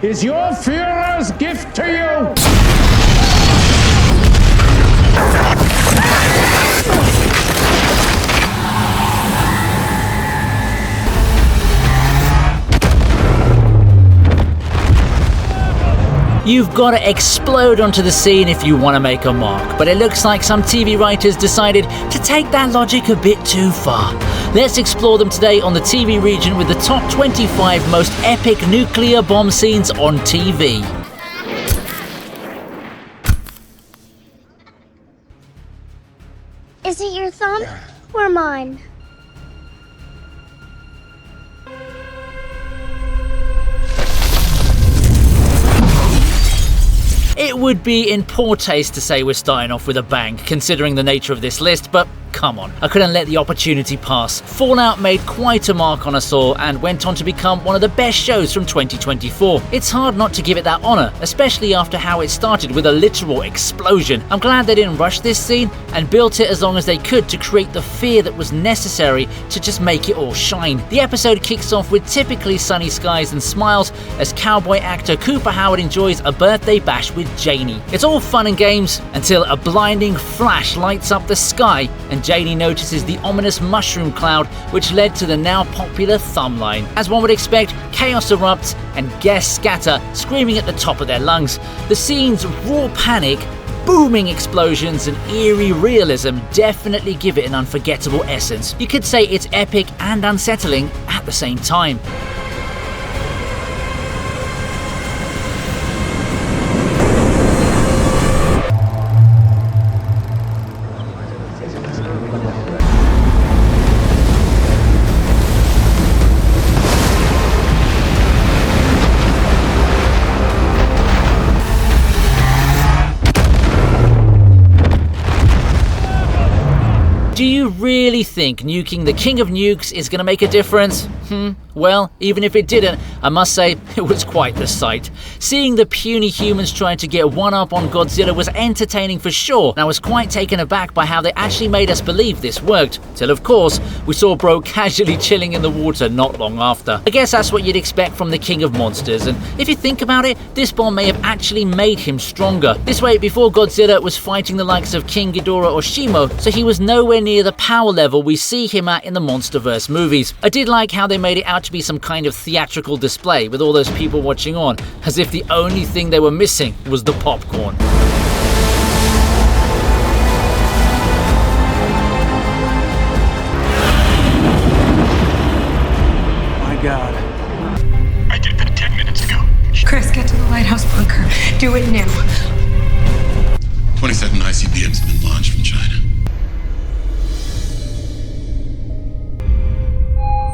is your Führer's gift to you. You've got to explode onto the scene if you want to make a mark, but it looks like some TV writers decided to take that logic a bit too far. Let's explore them today on the TV Regent with the top 25 most epic nuclear bomb scenes on TV. Is it your thumb or mine? It would be in poor taste to say we're starting off with a bang, considering the nature of this list, but come on, I couldn't let the opportunity pass. Fallout made quite a mark on us all and went on to become one of the best shows from 2024. It's hard not to give it that honour, especially after how it started with a literal explosion. I'm glad they didn't rush this scene and built it as long as they could to create the fear that was necessary to just make it all shine. The episode kicks off with typically sunny skies and smiles as cowboy actor Cooper Howard enjoys a birthday bash with Janie. It's all fun and games until a blinding flash lights up the sky and Janie notices the ominous mushroom cloud which led to the now popular thumb line. As one would expect, chaos erupts and guests scatter, screaming at the top of their lungs. The scene's raw panic, booming explosions and eerie realism definitely give it an unforgettable essence. You could say it's epic and unsettling at the same time. Do you really think nuking the King of Nukes is going to make a difference? Well, even if it didn't, I must say it was quite the sight. Seeing the puny humans trying to get one up on Godzilla was entertaining for sure, and I was quite taken aback by how they actually made us believe this worked. Till of course, we saw Bro casually chilling in the water not long after. I guess that's what you'd expect from the King of Monsters, and if you think about it, this bomb may have actually made him stronger. This way, before Godzilla was fighting the likes of King Ghidorah or Shimo, so he was nowhere near the power level we see him at in the MonsterVerse movies. I did like how they made it out to be some kind of theatrical display with all those people watching on, as if the only thing they were missing was the popcorn. My God. I did that 10 minutes ago. Chris, get to the lighthouse bunker. Do it now. 27 ICBMs have been launched from China.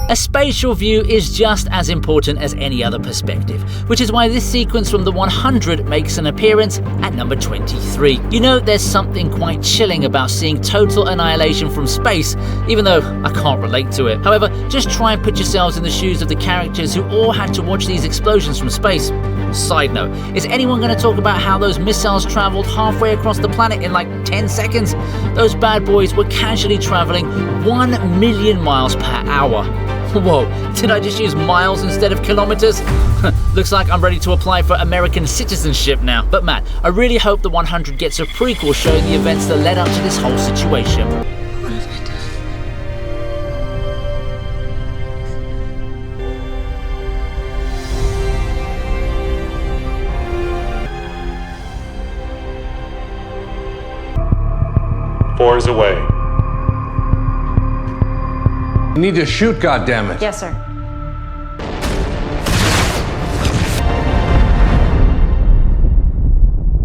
A spatial view is just as important as any other perspective, which is why this sequence from the 100 makes an appearance at number 23. You know, there's something quite chilling about seeing total annihilation from space, even though I can't relate to it. However, just try and put yourselves in the shoes of the characters who all had to watch these explosions from space. Side note, is anyone going to talk about how those missiles traveled halfway across the planet in like 10 seconds? Those bad boys were casually traveling 1 million miles per hour. Whoa, did I just use miles instead of kilometers? Looks like I'm ready to apply for American citizenship now. But Matt, I really hope the 100 gets a prequel showing the events that led up to this whole situation. What have I done? 4 is away. You need to shoot, goddammit. Yes, sir.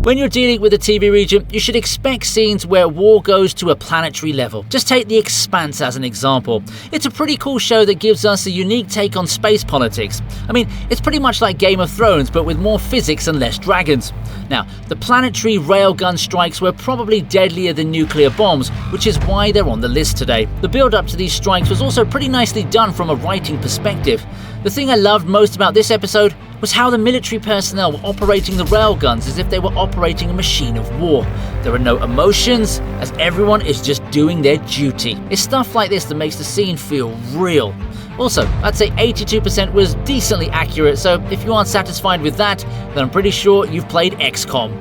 When you're dealing with a TV region, you should expect scenes where war goes to a planetary level. Just take The Expanse as an example. It's a pretty cool show that gives us a unique take on space politics. I mean, it's pretty much like Game of Thrones, but with more physics and less dragons. Now, the planetary railgun strikes were probably deadlier than nuclear bombs, which is why they're on the list today. The build-up to these strikes was also pretty nicely done from a writing perspective. The thing I loved most about this episode was how the military personnel were operating the railguns as if they were operating a machine of war. There are no emotions, as everyone is just doing their duty. It's stuff like this that makes the scene feel real. Also, I'd say 82% was decently accurate, so if you aren't satisfied with that, then I'm pretty sure you've played XCOM.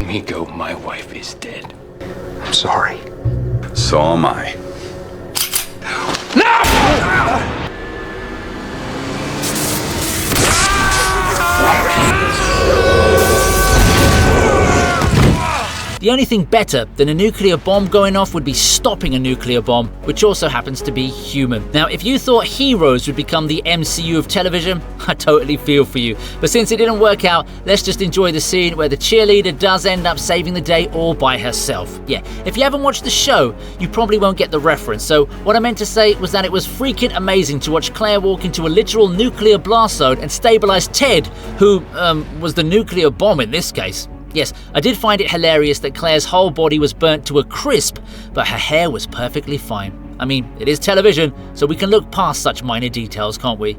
Miko, my wife is dead. I'm sorry. So am I. The only thing better than a nuclear bomb going off would be stopping a nuclear bomb, which also happens to be human. Now, if you thought Heroes would become the MCU of television, I totally feel for you. But since it didn't work out, let's just enjoy the scene where the cheerleader does end up saving the day all by herself. Yeah, if you haven't watched the show, you probably won't get the reference. So what I meant to say was that it was freaking amazing to watch Claire walk into a literal nuclear blast zone and stabilize Ted, who was the nuclear bomb in this case. Yes, I did find it hilarious that Claire's whole body was burnt to a crisp, but her hair was perfectly fine. I mean, it is television, so we can look past such minor details, can't we?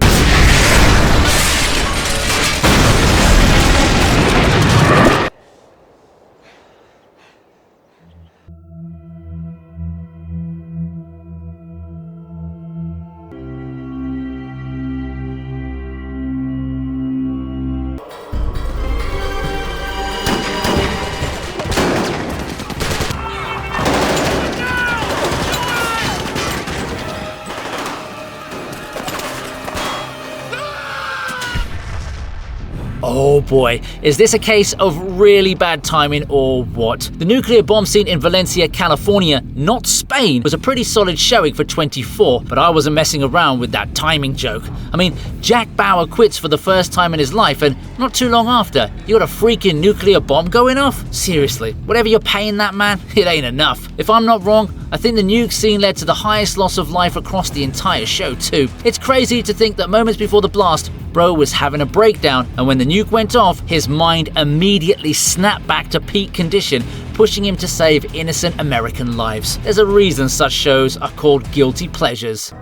Oh boy, is this a case of really bad timing or what? The nuclear bomb scene in Valencia, California, not Spain, was a pretty solid showing for 24, but I wasn't messing around with that timing joke. I mean, Jack Bauer quits for the first time in his life, and not too long after, you got a freaking nuclear bomb going off? Seriously, whatever you're paying that man, it ain't enough. If I'm not wrong, I think the nuke scene led to the highest loss of life across the entire show too. It's crazy to think that moments before the blast, bro was having a breakdown, and when the nuke went off, his mind immediately snapped back to peak condition, pushing him to save innocent American lives. There's a reason such shows are called guilty pleasures.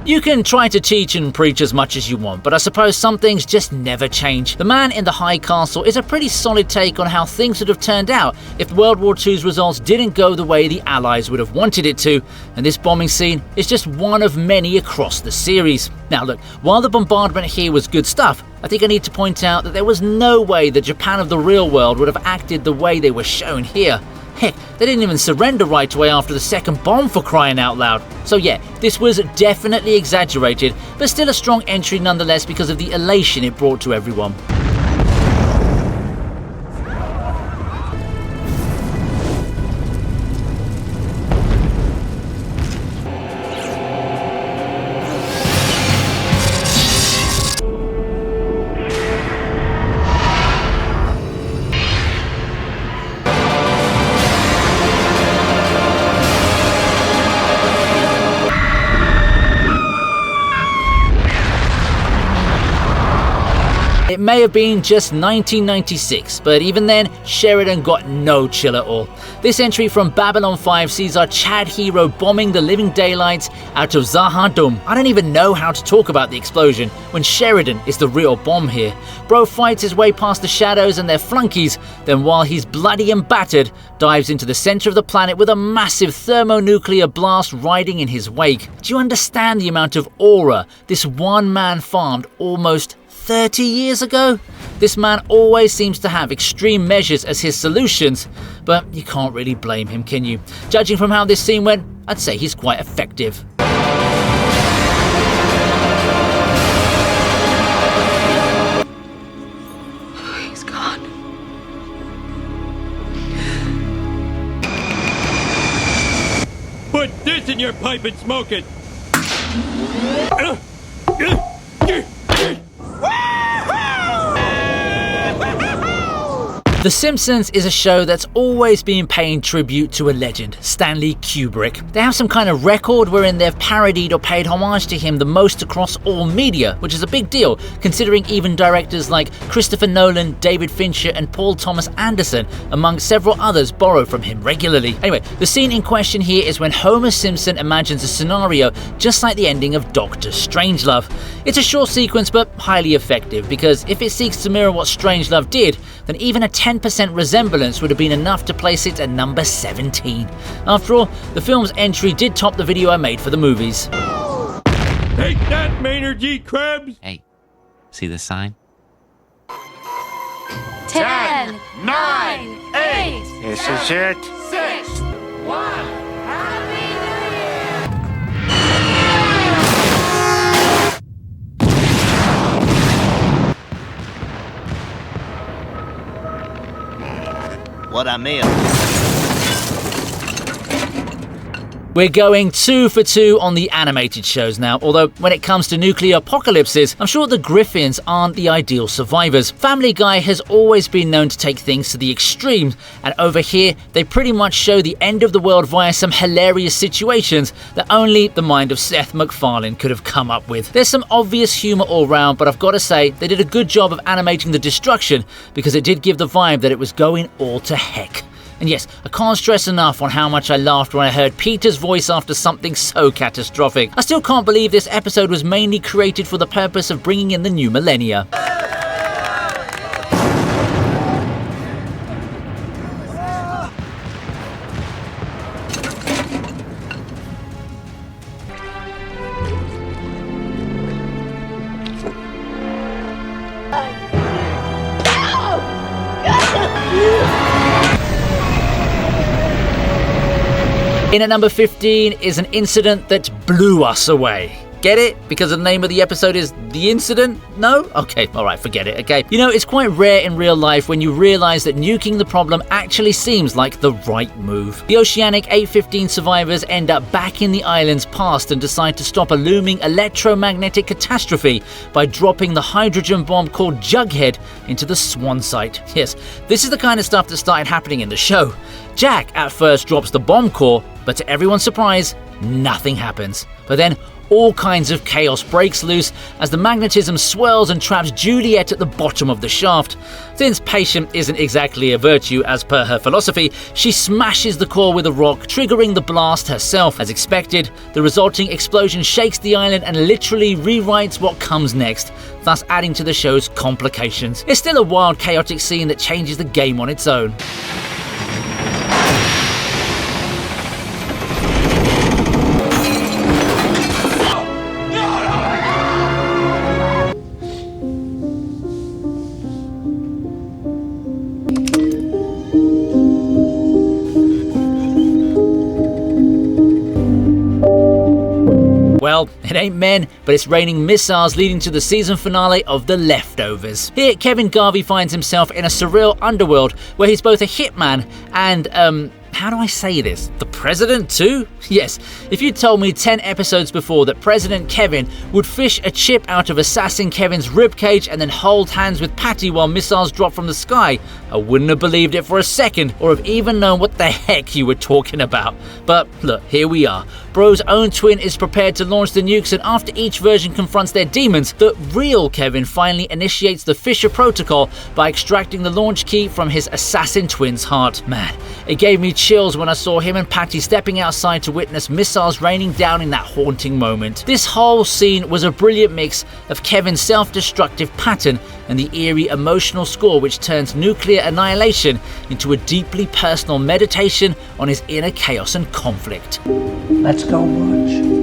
You can try to teach and preach as much as you want, but I suppose some things just never change. The Man in the High Castle is a pretty solid take on how things would have turned out if World War II's results didn't go the way the Allies would have wanted it to, and this bombing scene is just one of many across the series. Now look, while the bombardment here was good stuff, I think I need to point out that there was no way the Japan of the real world would have acted the way they were shown here. Heck, they didn't even surrender right away after the second bomb, for crying out loud. So yeah, this was definitely exaggerated, but still a strong entry nonetheless because of the elation it brought to everyone. It may have been just 1996, but even then, Sheridan got no chill at all. This entry from Babylon 5 sees our Chad hero bombing the living daylights out of Zahardum. I don't even know how to talk about the explosion when Sheridan is the real bomb here. Bro fights his way past the shadows and their flunkies, then while he's bloody and battered, dives into the center of the planet with a massive thermonuclear blast riding in his wake. Do you understand the amount of aura this one man farmed almost 30 years ago? This man always seems to have extreme measures as his solutions, but you can't really blame him, can you? Judging from how this scene went, I'd say he's quite effective. He's gone. Put this in your pipe and smoke it! The Simpsons is a show that's always been paying tribute to a legend, Stanley Kubrick. They have some kind of record wherein they've parodied or paid homage to him the most across all media, which is a big deal, considering even directors like Christopher Nolan, David Fincher, and Paul Thomas Anderson, among several others, borrow from him regularly. Anyway, the scene in question here is when Homer Simpson imagines a scenario just like the ending of Dr. Strangelove. It's a short sequence but highly effective, because if it seeks to mirror what Strangelove did, then even a 10% resemblance would have been enough to place it at number 17. After all, the film's entry did top the video I made for the movies. Take that, Maynard G. Krebs! Hey, see the sign? 10, 9, 8, This is it. 6, 1. Happy What I mean. We're going 2 for 2 on the animated shows now, although when it comes to nuclear apocalypses, I'm sure the Griffins aren't the ideal survivors. Family Guy has always been known to take things to the extremes, and over here, they pretty much show the end of the world via some hilarious situations that only the mind of Seth MacFarlane could have come up with. There's some obvious humour all round, but I've got to say, they did a good job of animating the destruction, because it did give the vibe that it was going all to heck. And yes, I can't stress enough on how much I laughed when I heard Peter's voice after something so catastrophic. I still can't believe this episode was mainly created for the purpose of bringing in the new millennia. In at number 15 is an incident that blew us away. Get it? Because the name of the episode is The Incident? No? Okay, alright, forget it, okay? You know, it's quite rare in real life when you realise that nuking the problem actually seems like the right move. The Oceanic 815 survivors end up back in the island's past and decide to stop a looming electromagnetic catastrophe by dropping the hydrogen bomb called Jughead into the Swan site. Yes, this is the kind of stuff that started happening in the show. Jack at first drops the bomb core, but to everyone's surprise, nothing happens. But then all kinds of chaos breaks loose as the magnetism swirls and traps Juliet at the bottom of the shaft. Since patience isn't exactly a virtue as per her philosophy, she smashes the core with a rock, triggering the blast herself. As expected, the resulting explosion shakes the island and literally rewrites what comes next, thus adding to the show's complications. It's still a wild, chaotic scene that changes the game on its own. Well, it ain't men, but it's raining missiles leading to the season finale of The Leftovers. Here, Kevin Garvey finds himself in a surreal underworld where he's both a hitman and, how do I say this? The president too? Yes, if you'd told me 10 episodes before that President Kevin would fish a chip out of Assassin Kevin's ribcage and then hold hands with Patty while missiles drop from the sky, I wouldn't have believed it for a second or have even known what the heck you were talking about. But look, here we are. Bro's own twin is prepared to launch the nukes, and after each version confronts their demons, the real Kevin finally initiates the Fisher Protocol by extracting the launch key from his assassin twin's heart. Man, it gave me chills when I saw him and Patty stepping outside to witness missiles raining down in that haunting moment. This whole scene was a brilliant mix of Kevin's self-destructive pattern and the eerie emotional score which turns nuclear annihilation into a deeply personal meditation on his inner chaos and conflict. Let's go watch.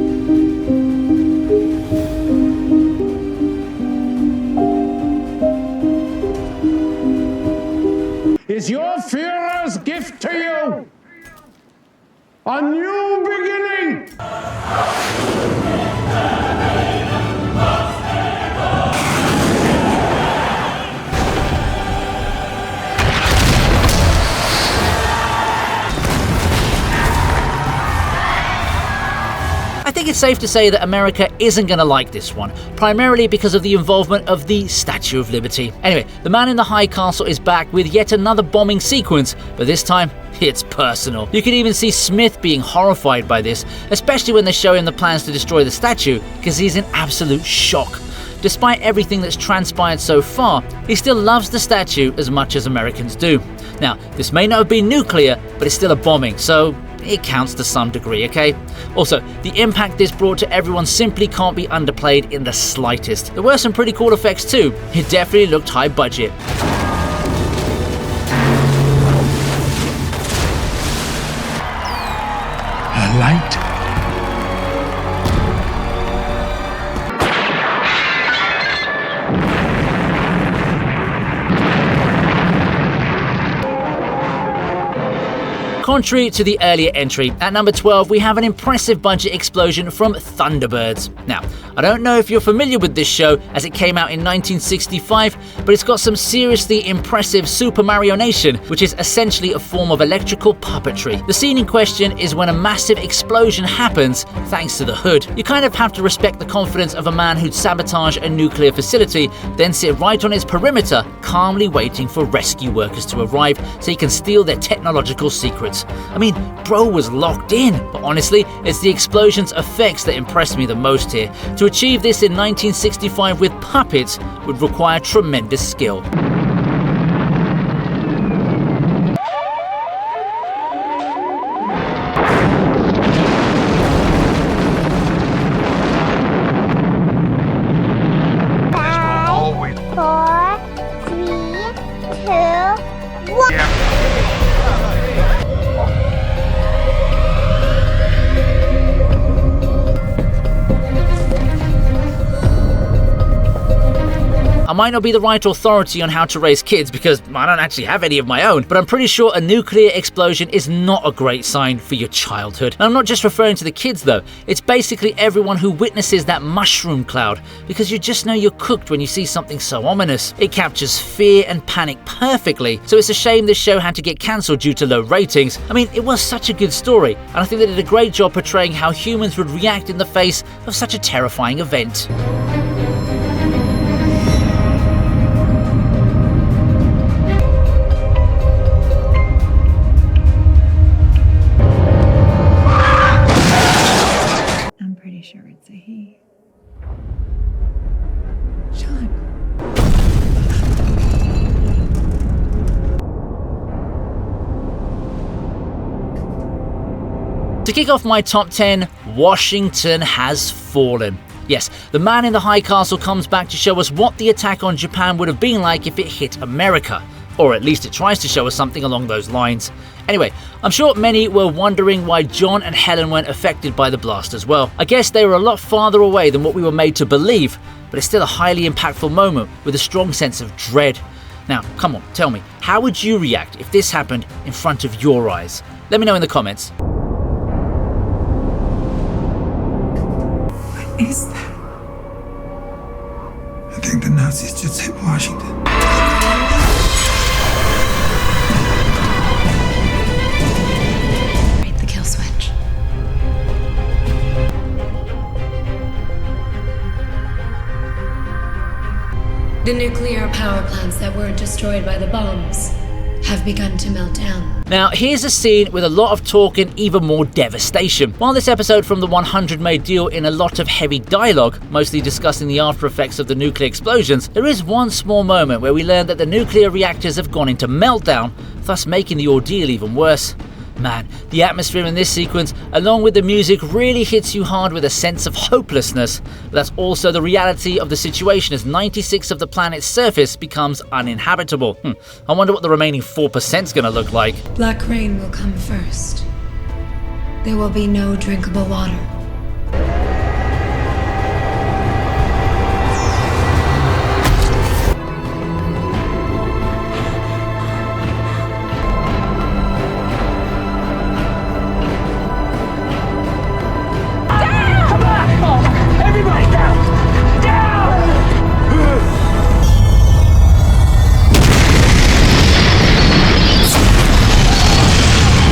Is your Führer's gift to you a new beginning? I think think it's safe to say that America isn't going to like this one, primarily because of the involvement of the Statue of Liberty. Anyway, the man in the high castle is back with yet another bombing sequence, but this time it's personal. You can even see Smith being horrified by this, especially when they show him the plans to destroy the statue, because he's in absolute shock. Despite everything that's transpired so far, he still loves the statue as much as Americans do. Now, this may not have been nuclear, but it's still a bombing, so it counts to some degree, okay? Also, the impact this brought to everyone simply can't be underplayed in the slightest. There were some pretty cool effects too. It definitely looked high budget. A light. Contrary to the earlier entry, at number 12 we have an impressive budget explosion from Thunderbirds. Now, I don't know if you're familiar with this show as it came out in 1965, but it's got some seriously impressive Super Marionation, which is essentially a form of electrical puppetry. The scene in question is when a massive explosion happens thanks to the hood. You kind of have to respect the confidence of a man who'd sabotage a nuclear facility, then sit right on its perimeter, calmly waiting for rescue workers to arrive so he can steal their technological secrets. I mean, bro was locked in, but honestly, it's the explosion's effects that impressed me the most here. To achieve this in 1965 with puppets would require tremendous skill. I might not be the right authority on how to raise kids because I don't actually have any of my own, but I'm pretty sure a nuclear explosion is not a great sign for your childhood. And I'm not just referring to the kids though, it's basically everyone who witnesses that mushroom cloud, because you just know you're cooked when you see something so ominous. It captures fear and panic perfectly, so it's a shame this show had to get cancelled due to low ratings. I mean, it was such a good story, and I think they did a great job portraying how humans would react in the face of such a terrifying event. Sure it's a he. Sean. To kick off my top 10, Washington has fallen. Yes, the man in the high castle comes back to show us what the attack on Japan would have been like if it hit America. Or at least it tries to show us something along those lines. Anyway, I'm sure many were wondering why John and Helen weren't affected by the blast as well. I guess they were a lot farther away than what we were made to believe, but it's still a highly impactful moment with a strong sense of dread. Now, come on, tell me, how would you react if this happened in front of your eyes? Let me know in the comments. What is that? I think the Nazis just hit Washington. The nuclear power plants that weren't destroyed by the bombs have begun to melt down. Now, here's a scene with a lot of talk and even more devastation. While this episode from the 100 may deal in a lot of heavy dialogue, mostly discussing the after effects of the nuclear explosions, there is one small moment where we learn that the nuclear reactors have gone into meltdown, thus making the ordeal even worse. Man, the atmosphere in this sequence, along with the music, really hits you hard with a sense of hopelessness. But that's also the reality of the situation as 96% of the planet's surface becomes uninhabitable. I wonder what the remaining 4% is going to look like. Black rain will come first. There will be no drinkable water.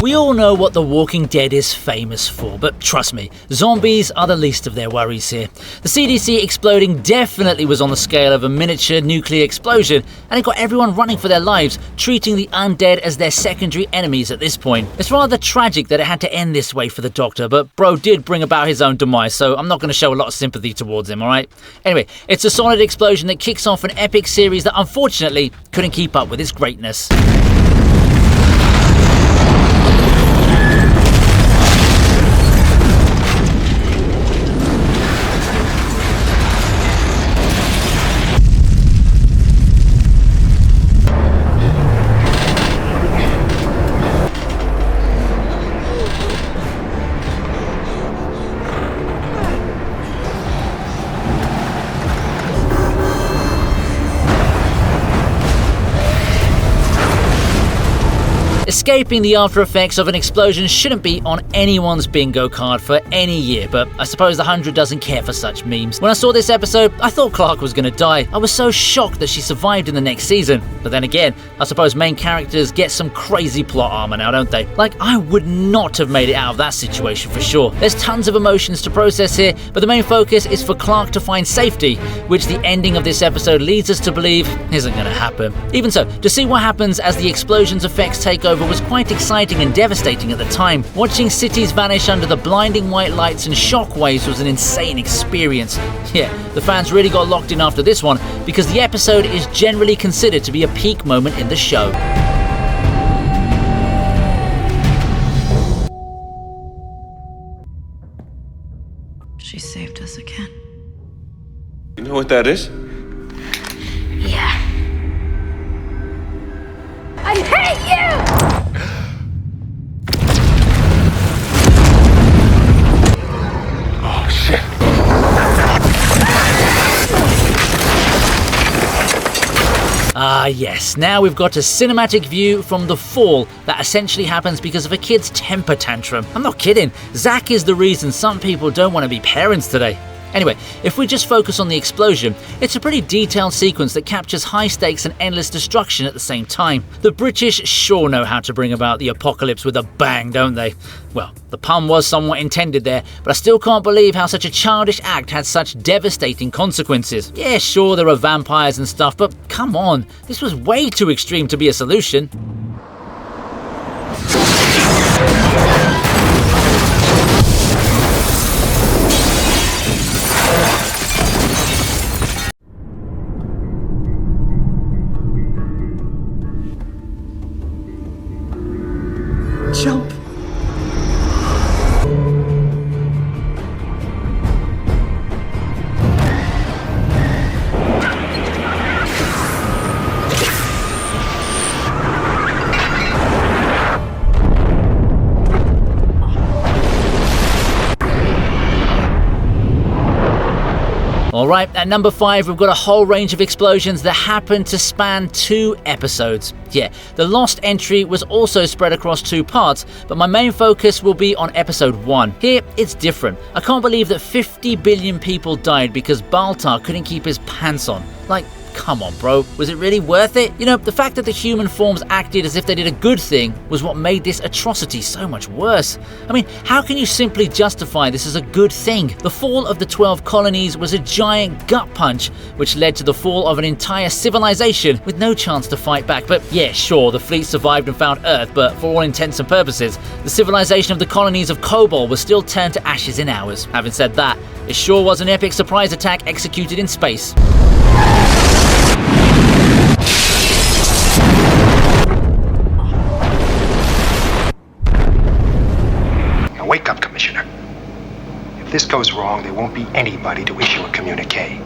We We all know what The Walking Dead is famous for, but trust me, zombies are the least of their worries here. The CDC exploding definitely was on the scale of a miniature nuclear explosion, and it got everyone running for their lives, treating the undead as their secondary enemies at this point. It's rather tragic that it had to end this way for the Doctor, but bro did bring about his own demise, so I'm not going to show a lot of sympathy towards him, alright? Anyway, it's a solid explosion that kicks off an epic series that unfortunately couldn't keep up with its greatness. Escaping the after effects of an explosion shouldn't be on anyone's bingo card for any year, but I suppose the 100 doesn't care for such memes. When I saw this episode, I thought Clark was going to die. I was so shocked that she survived in the next season. But then again, I suppose main characters get some crazy plot armor now, don't they? Like, I would not have made it out of that situation for sure. There's tons of emotions to process here, but the main focus is for Clark to find safety, which the ending of this episode leads us to believe isn't going to happen. Even so, to see what happens as the explosion's effects take over was quite exciting and devastating at the time. Watching cities vanish under the blinding white lights and shockwaves was an insane experience. Yeah, the fans really got locked in after this one because the episode is generally considered to be a peak moment in the show. She saved us again. You know what that is? Yeah. I hate you! Oh, shit. Ah yes, now we've got a cinematic view from the fall that essentially happens because of a kid's temper tantrum. I'm not kidding, Zach is the reason some people don't want to be parents today. Anyway, if we just focus on the explosion, it's a pretty detailed sequence that captures high stakes and endless destruction at the same time. The British sure know how to bring about the apocalypse with a bang, don't they? Well, the pun was somewhat intended there, but I still can't believe how such a childish act had such devastating consequences. Yeah, sure, there are vampires and stuff, but come on, this was way too extreme to be a solution. Jump. Alright, at number 5 we've got a whole range of explosions that happen to span 2 episodes. Yeah, the Lost entry was also spread across 2 parts, but my main focus will be on episode 1. Here, it's different. I can't believe that 50 billion people died because Baltar couldn't keep his pants on. Like, come on bro, was it really worth it? You know, the fact that the human forms acted as if they did a good thing was what made this atrocity so much worse. I mean, how can you simply justify this as a good thing? The fall of the 12 colonies was a giant gut punch, which led to the fall of an entire civilization with no chance to fight back. But yeah, sure, the fleet survived and found Earth, but for all intents and purposes, the civilization of the colonies of Kobol was still turned to ashes in hours. Having said that, it sure was an epic surprise attack executed in space. Now wake up, Commissioner. If this goes wrong, there won't be anybody to issue a communique.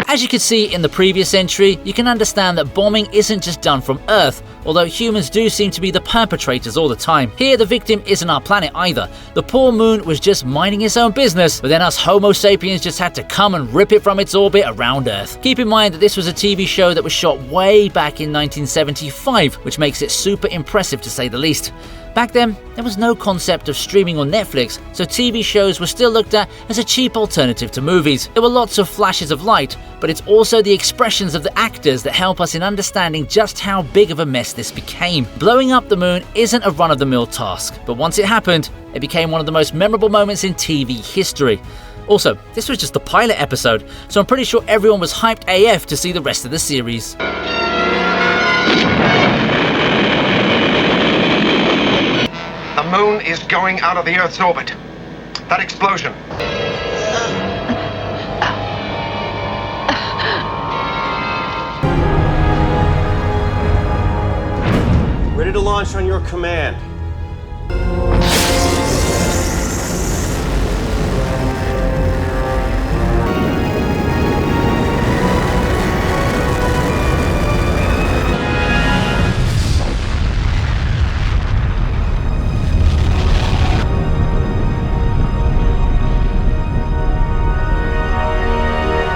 As you can see in the previous entry, you can understand that bombing isn't just done from Earth, although humans do seem to be the perpetrators all the time. Here, the victim isn't our planet either. The poor moon was just minding its own business, but then us Homo sapiens just had to come and rip it from its orbit around Earth. Keep in mind that this was a TV show that was shot way back in 1975, which makes it super impressive to say the least. Back then, there was no concept of streaming on Netflix, so TV shows were still looked at as a cheap alternative to movies. There were lots of flashes of light, but it's also the expressions of the actors that help us in understanding just how big of a mess this became. Blowing up the moon isn't a run-of-the-mill task, but once it happened, it became one of the most memorable moments in TV history. Also, this was just the pilot episode, so I'm pretty sure everyone was hyped AF to see the rest of the series. The moon is going out of the Earth's orbit. That explosion. Ready to launch on your command.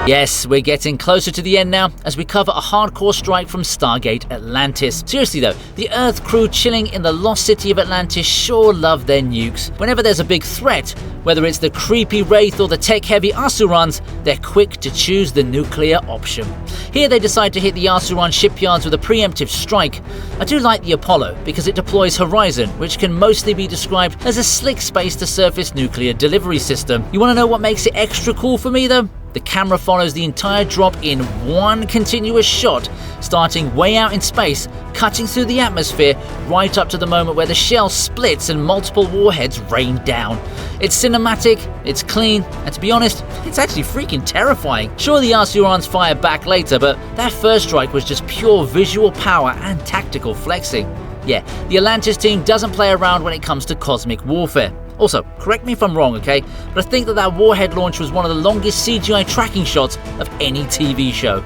Yes, we're getting closer to the end now as we cover a hardcore strike from Stargate Atlantis. Seriously though, the Earth crew chilling in the lost city of Atlantis sure love their nukes. Whenever there's a big threat, whether it's the creepy Wraith or the tech-heavy Asurans, they're quick to choose the nuclear option. Here they decide to hit the Asuran shipyards with a preemptive strike. I do like the Apollo because it deploys Horizon, which can mostly be described as a slick space-to-surface nuclear delivery system. You want to know what makes it extra cool for me though? The camera follows the entire drop in one continuous shot, starting way out in space, cutting through the atmosphere, right up to the moment where the shell splits and multiple warheads rain down. It's cinematic, it's clean, and to be honest, it's actually freaking terrifying. Sure, the Asurans fire back later, but that first strike was just pure visual power and tactical flexing. Yeah, the Atlantis team doesn't play around when it comes to cosmic warfare. Also, correct me if I'm wrong, okay? But I think that warhead launch was one of the longest CGI tracking shots of any TV show.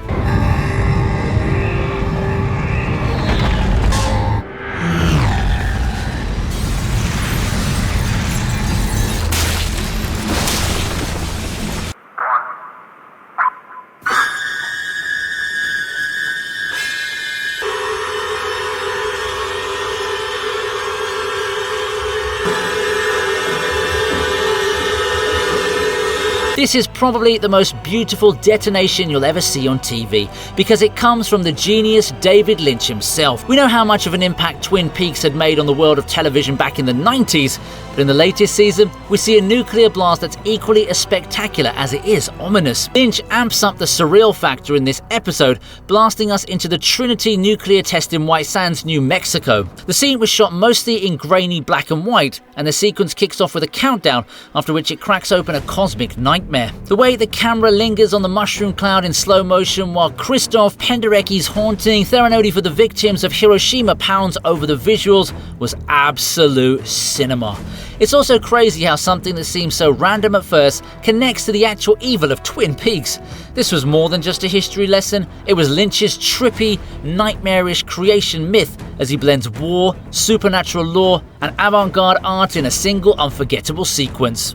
This is probably the most beautiful detonation you'll ever see on TV, because it comes from the genius David Lynch himself. We know how much of an impact Twin Peaks had made on the world of television back in the 90s, but in the latest season, we see a nuclear blast that's equally as spectacular as it is ominous. Lynch amps up the surreal factor in this episode, blasting us into the Trinity nuclear test in White Sands, New Mexico. The scene was shot mostly in grainy black and white, and the sequence kicks off with a countdown, after which it cracks open a cosmic nightmare. The way the camera lingers on the mushroom cloud in slow motion while Christoph Penderecki's haunting Theranos for the victims of Hiroshima pounds over the visuals was absolute cinema. It's also crazy how something that seems so random at first connects to the actual evil of Twin Peaks. This was more than just a history lesson, it was Lynch's trippy, nightmarish creation myth as he blends war, supernatural lore, and avant-garde art in a single unforgettable sequence.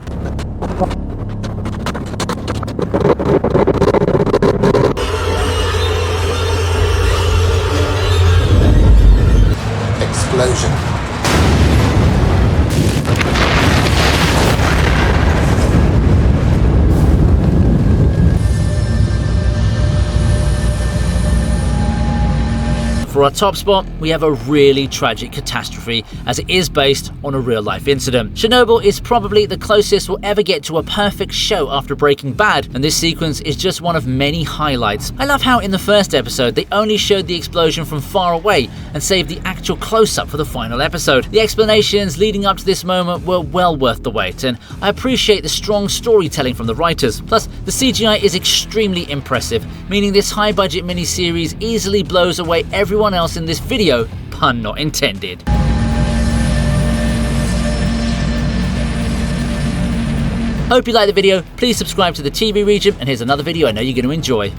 Explosion. For our top spot, we have a really tragic catastrophe, as it is based on a real-life incident. Chernobyl is probably the closest we'll ever get to a perfect show after Breaking Bad, and this sequence is just one of many highlights. I love how in the first episode they only showed the explosion from far away and saved the actual close-up for the final episode. The explanations leading up to this moment were well worth the wait, and I appreciate the strong storytelling from the writers. Plus, the CGI is extremely impressive, meaning this high-budget miniseries easily blows away everyone else in this video, pun not intended. Hope you liked the video, please subscribe to the TV Regent, and here's another video I know you're going to enjoy.